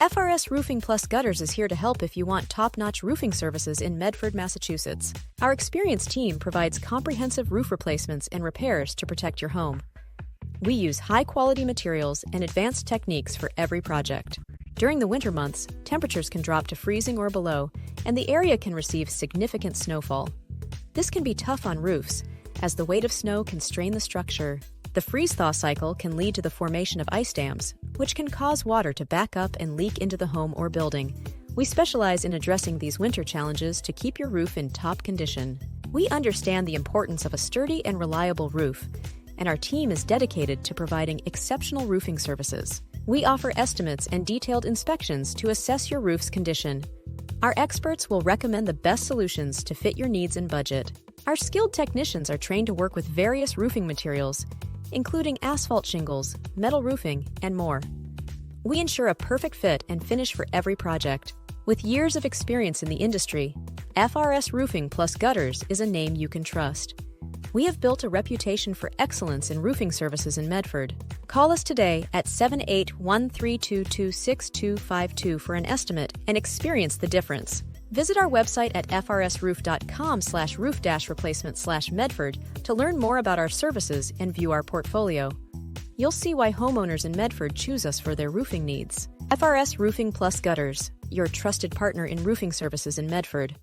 FRS Roofing Plus Gutters is here to help if you want top-notch roofing services in Medford, Massachusetts. Our experienced team provides comprehensive roof replacements and repairs to protect your home. We use high-quality materials and advanced techniques for every project. During the winter months, temperatures can drop to freezing or below, and the area can receive significant snowfall. This can be tough on roofs, as the weight of snow can strain the structure. The freeze-thaw cycle can lead to the formation of ice dams, which can cause water to back up and leak into the home or building. We specialize in addressing these winter challenges to keep your roof in top condition. We understand the importance of a sturdy and reliable roof, and our team is dedicated to providing exceptional roofing services. We offer estimates and detailed inspections to assess your roof's condition. Our experts will recommend the best solutions to fit your needs and budget. Our skilled technicians are trained to work with various roofing materials, including asphalt shingles, metal roofing, and more. We ensure a perfect fit and finish for every project. With years of experience in the industry, FRS Roofing Plus Gutters is a name you can trust. We have built a reputation for excellence in roofing services in Medford. Call us today at 781-322-6252 for an estimate and experience the difference. Visit our website at frsroof.com/roof-replacement/Medford to learn more about our services and view our portfolio. You'll see why homeowners in Medford choose us for their roofing needs. FRS Roofing Plus Gutters, your trusted partner in roofing services in Medford.